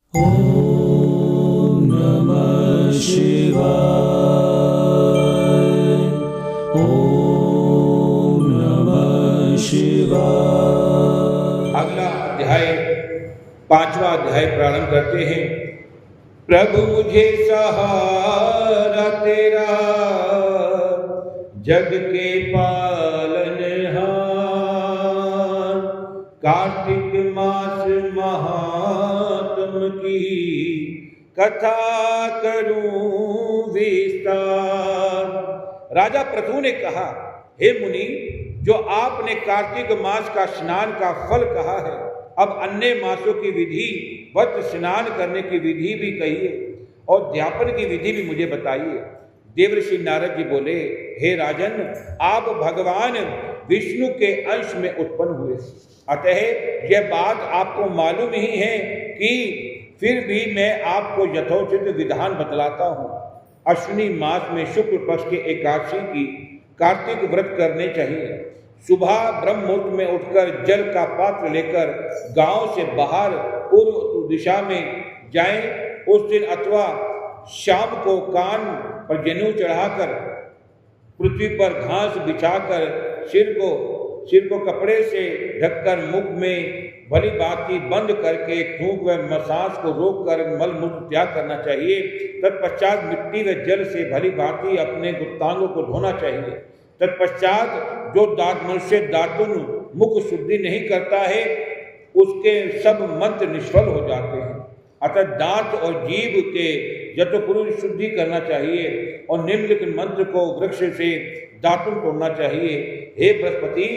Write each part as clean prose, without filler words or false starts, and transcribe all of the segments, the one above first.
ॐ नमः शिवाय। ॐ नमः शिवाय। अगला अध्याय 5वां अध्याय प्रारंभ करते हैं। प्रभु मुझे सहारा तेरा, जग के पालनहार। कार्तिक मास महात्म की कथा करूं विस्तार। राजा पृथु ने कहा, हे मुनि, जो आपने कार्तिक मास का स्नान का फल कहा है, अब अन्य मासों की विधि, वत स्नान करने की विधि भी कहिए और ध्यापन की विधि भी मुझे बताइए। देवर्षि नारद जी बोले, हे राजन, आप भगवान विष्णु के अंश में उत्पन्न हुए, अतः यह बात आपको मालूम ही है कि फिर भी मैं आपको यथोचित विधान बतलाता हूँ। अश्विनी मास में शुक्ल पक्ष के एकादशी की कार्तिक व्रत करने चाहिए। सुबह ब्रह्म मुहूर्त में उठकर जल का पात्र लेकर गांव से बाहर पूर्व दिशा में जाएं। उस दिन अथवा शाम को कान पर जनेऊ चढ़ाकर पृथ्वी पर घास बिछाकर सिर को कपड़े से ढककर मुख में भली भांति बंद करके थूक व मसाज को रोककर मल मूत्र त्याग करना चाहिए। तत्पश्चात मिट्टी व जल से भली भांति अपने गुप्तांगों को धोना चाहिए। तत्पश्चात जो मनुष्य दातुन मुख शुद्धि नहीं करता है, उसके सब मंत्र निष्फल हो जाते हैं। अतः दांत और जीभ के यथोपूर्व शुद्धि करना चाहिए और निम्नलिखित मंत्र को वृक्ष से दातुन तोड़ना चाहिए। हे बृहस्पति,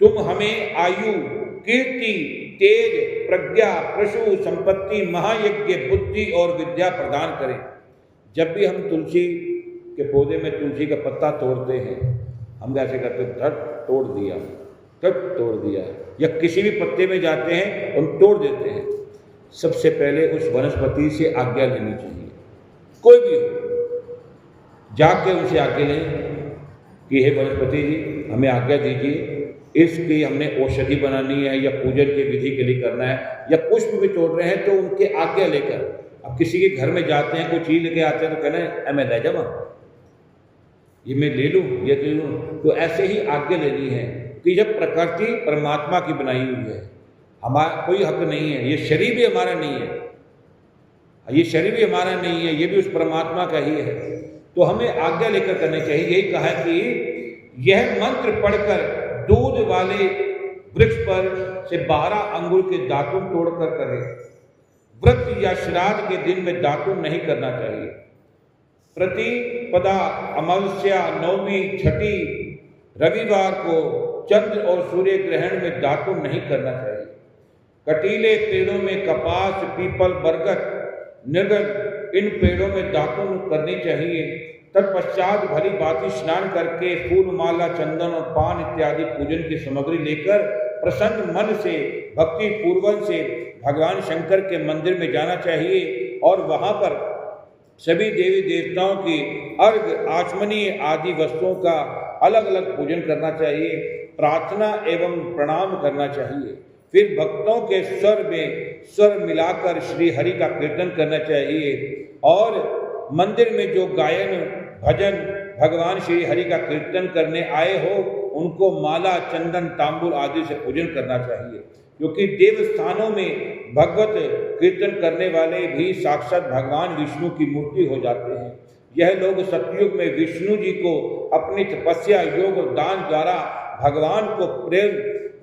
तुम हमें आयु, कीर्ति, तेज, प्रज्ञा, पशु संपत्ति, महायज्ञ, बुद्धि और विद्या प्रदान करें। जब भी हम तुलसी के पौधे में तुलसी का पत्ता तोड़ते हैं, हम ऐसे करते धट तोड़ दिया, या किसी भी पत्ते में जाते हैं हम तोड़ देते हैं। सबसे पहले उस वनस्पति से आज्ञा लेनी चाहिए। कोई भी हो, जाके उनसे आज्ञा लें कि हे वनस्पति जी, हमें आज्ञा दीजिए, इसकी हमने औषधि बनानी है या पूजन की विधि के लिए करना है, या पुष्प भी तोड़ रहे हैं तो उनके आज्ञा लेकर। अब किसी के घर में जाते हैं, कोई चीज लेके आते हैं तो कहना है मैं ले जाऊँ, ये मैं ले लूँ, ये ले लूँ। तो ऐसे ही आज्ञा लेनी है कि जब प्रकृति परमात्मा की बनाई हुई है, हमारा कोई हक नहीं है, ये शरीर भी हमारा नहीं है, ये भी उस परमात्मा का ही है। तो हमें आज्ञा लेकर करनी चाहिए। यही कहा कि यह मंत्र पढ़कर दूध वाले वृक्ष पर से 12 अंगुर के दातुन तोड़कर करें। व्रत या श्राद्ध के दिन में दातुन नहीं करना चाहिए। प्रतिपदा, अमावस्या, नवमी, छठी, रविवार को चंद्र और सूर्य ग्रहण में दातुन नहीं करना चाहिए। कटीले पेड़ों में कपास, पीपल, बरगद, निर्गद, इन पेड़ों में दातुन करनी चाहिए। तत्पश्चात भली भांति स्नान करके फूल, माला, चंदन और पान इत्यादि पूजन की सामग्री लेकर प्रसन्न मन से भक्ति पूर्वक से भगवान शंकर के मंदिर में जाना चाहिए और वहां पर सभी देवी देवताओं की अर्घ, आचमनीय आदि वस्तुओं का अलग अलग पूजन करना चाहिए। प्रार्थना एवं प्रणाम करना चाहिए। फिर भक्तों के स्वर में स्वर मिलाकर श्री हरि का कीर्तन करना चाहिए और मंदिर में जो गायन भजन भगवान श्री हरि का कीर्तन करने आए हो, उनको माला, चंदन, तांबूल आदि से पूजन करना चाहिए, क्योंकि देव स्थानों में भगवत कीर्तन करने वाले भी साक्षात भगवान विष्णु की मूर्ति हो जाते हैं। यह लोग सतयुग में विष्णु जी को अपनी तपस्या, योग और दान द्वारा भगवान को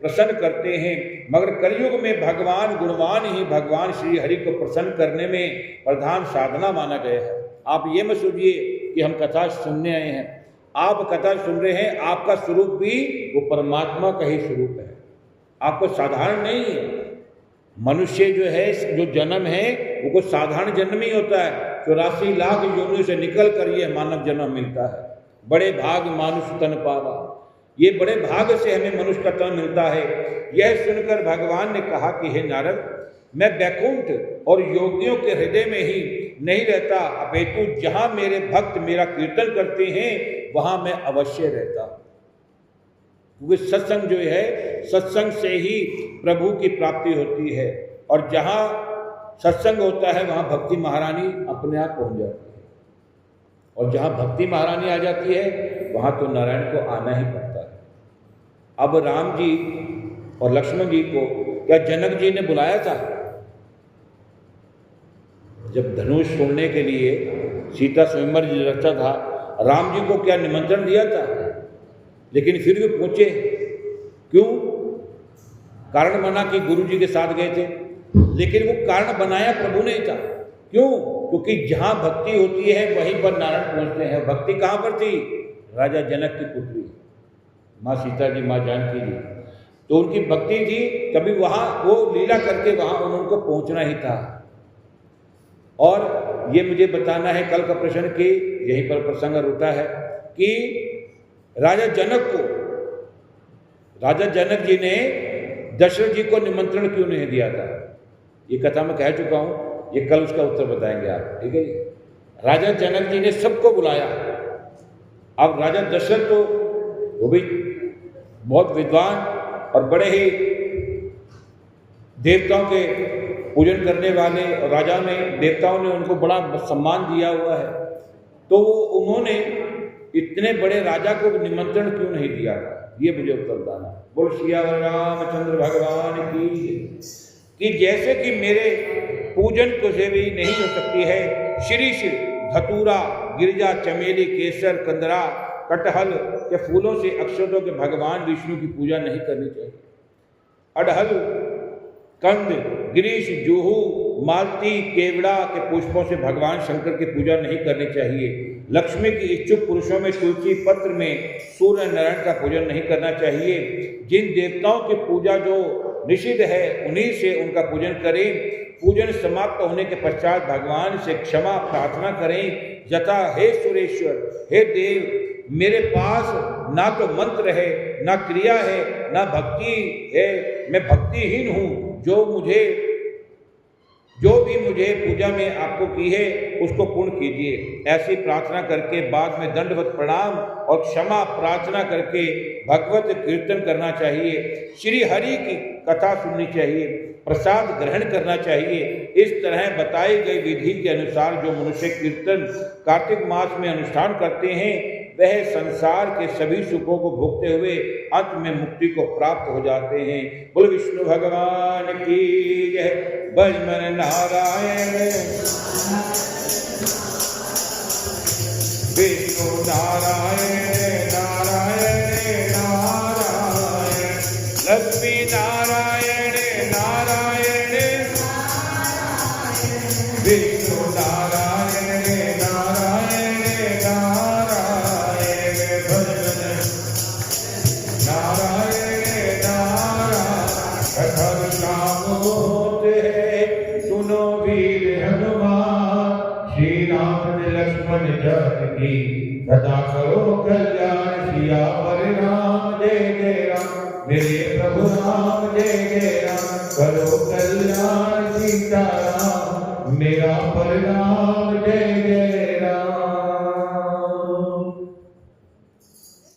प्रसन्न करते हैं, मगर कलयुग में भगवान गुणवान ही भगवान श्री हरि को प्रसन्न करने में प्रधान साधना माना गया है। आप ये मत सोचिए कि हम कथा सुनने आए हैं। आप कथा सुन रहे हैं, आपका स्वरूप भी वो परमात्मा का ही स्वरूप है, आपको साधारण नहीं है। मनुष्य जो है, जो जन्म है वो कोई साधारण जन्म ही होता है। 84 लाख योनियों से निकल कर ये मानव जन्म मिलता है। बड़े भाग मानुष तन पावा, ये बड़े भाग से हमें मनुष्य का तन मिलता है। यह सुनकर भगवान ने कहा कि हे नारद, मैं वैकुंठ और योगियों के हृदय में ही नहीं रहता, अपितु जहां मेरे भक्त मेरा कीर्तन करते हैं वहां मैं अवश्य रहता हूं। क्योंकि सत्संग जो है, सत्संग से ही प्रभु की प्राप्ति होती है। और जहाँ सत्संग होता है वहाँ भक्ति महारानी अपने आप पहुँच जाती है, और जहाँ भक्ति महारानी आ जाती है वहाँ तो नारायण को आना ही पड़ता है। अब राम जी और लक्ष्मण जी को क्या जनक जी ने बुलाया था? जब धनुष तोड़ने के लिए सीता स्वयंवर जी रचा था, राम जी को क्या निमंत्रण दिया था? लेकिन फिर भी पहुंचे क्यों? कारण बना कि गुरु जी के साथ गए थे, लेकिन वो कारण बनाया प्रभु ने था। क्यों? क्योंकि जहां भक्ति होती है वहीं पर नारायण पहुंचते हैं। भक्ति कहां पर थी? राजा जनक की पुत्री माँ सीता जी, माँ जानकी जी, तो उनकी भक्ति थी, तभी वहां वो लीला करके वहां उनको पहुंचना ही था। और ये मुझे बताना है कल का प्रश्न कि यहीं पर प्रसंग उठा है कि राजा जनक जी ने दशरथ जी को निमंत्रण क्यों नहीं दिया था? ये कथा मैं कह चुका हूं, ये कल उसका उत्तर बताएंगे आप, ठीक है। राजा जनक जी ने सबको बुलाया। अब राजा दशरथ तो वो भी बहुत विद्वान और बड़े ही देवताओं के पूजन करने वाले, और राजा में देवताओं ने उनको बड़ा सम्मान दिया हुआ है, तो वो उन्होंने इतने बड़े राजा को निमंत्रण क्यों नहीं दिया था? ये मुझे उत्तर बताना। बोल सियावर रामचंद्र भगवान की। कि जैसे कि मेरे पूजन को से भी नहीं हो सकती है शीरीष, धतूरा, गिरजा, चमेली, केसर, कंदरा, कटहल के फूलों से, अक्षतों के भगवान विष्णु की पूजा नहीं करनी चाहिए। अड़हल, कंद, गिरीश, जूहू, मालती, केवड़ा के पुष्पों से भगवान शंकर की पूजा नहीं करनी चाहिए। लक्ष्मी की इच्छुक पुरुषों में तुलसी पत्र में सूर्य नारायण का पूजन नहीं करना चाहिए। जिन देवताओं की पूजा जो निषिद्ध है उन्हीं से उनका पूजन करें। पूजन समाप्त होने के पश्चात भगवान से क्षमा प्रार्थना करें। यथा हे सुरेश्वर, हे देव, मेरे पास ना तो मंत्र है, ना क्रिया है, ना भक्ति है, मैं भक्तिहीन हूँ। जो भी मुझे पूजा में आपको की है उसको पूर्ण कीजिए। ऐसी प्रार्थना करके बाद में दंडवत प्रणाम और क्षमा प्रार्थना करके भगवत कीर्तन करना चाहिए। श्री हरि की कथा सुननी चाहिए, प्रसाद ग्रहण करना चाहिए। इस तरह बताई गई विधि के अनुसार जो मनुष्य कीर्तन कार्तिक मास में अनुष्ठान करते हैं वह संसार के सभी सुखों को भोगते हुए अंत में मुक्ति को प्राप्त हो जाते हैं। बोल विष्णु भगवान की जय। भज मन नारायण विष्णु नारायण नारायण नारायण, लक्ष्मी नारायण नारायण विष्णु नारायण नारायण नारायण, नारायण नारायण। कथा नाम होते हैं सुनो वीर हनुमान, श्री राम लक्ष्मण जानकी सदा करो कल्याण। सिया पर राम जय जय राम, मेरे प्रभु राम जय जय राम। करो कल्याण सीता राम, मेरा परिणाम जय जय